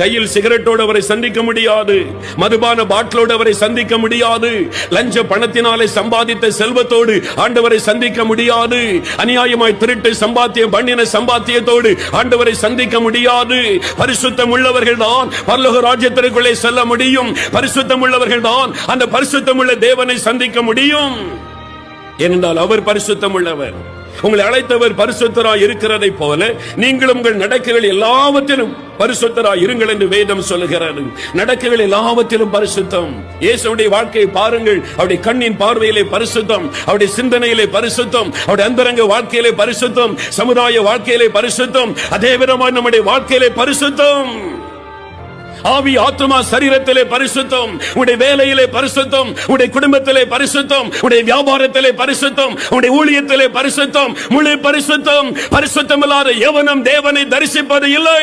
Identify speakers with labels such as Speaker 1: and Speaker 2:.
Speaker 1: கையில் சிகரெட்டோடு அவரை சந்திக்க முடியாது, மதுபான பாட்டிலோடு அவரை சந்திக்க முடியாது, லஞ்ச பணத்தினாலே சம்பாதித்த செல்வத்தோடு ஆண்டவரை சந்திக்க முடியாது, அநியாயமாய் திருட்டு சம்பாத்தியம் பண்ணின சம்பாத்தியத்தோடு ஆண்டவரை சந்திக்க முடியாது. பரிசுத்தம் உள்ளவர்கள் தான் பரலோக ராஜ்யத்திற்குள்ளே செல்ல முடியும். பரிசுத்தம் உள்ளவர்கள் தான் அந்த பரிசுத்தம் உள்ள தேவனை சந்திக்க முடியும். ஏனென்றால் அவர் பரிசுத்தம் உள்ளவர். உங்களை அழைத்தவர் பரிசுத்தராய் இருக்கிறதை போல நீங்களும் உங்கள் நடக்கைகள் எல்லாவற்றிலும் பரிசுத்தராய் இருங்கள் என்று வேதம் சொல்லுகிறது. நடக்கைகள் எல்லாவற்றிலும் பரிசுத்தம். இயேசுவுடைய வாழ்க்கையை பாருங்கள். அவருடைய கண்ணின் பார்வையிலே பரிசுத்தம், அவருடைய சிந்தனையிலே பரிசுத்தம், அவருடைய அந்தரங்க வாழ்க்கையிலே பரிசுத்தம், சமுதாய வாழ்க்கையிலே பரிசுத்தம், அதே விதமாக நம்முடைய வாழ்க்கையிலே பரிசுத்தம். ஆவி ஆத்மா சரீரத்திலே பரிசுத்தம், உடைய வேலையிலே பரிசுத்தம், உடைய குடும்பத்திலே பரிசுத்தம், உடைய வியாபாரத்திலே பரிசுத்தம், உடைய ஊழியத்திலே பரிசுத்தம், முழு பரிசுத்தம். பரிசுத்தம் இல்லாத எவனும் தேவனை தரிசிப்பது இல்லை.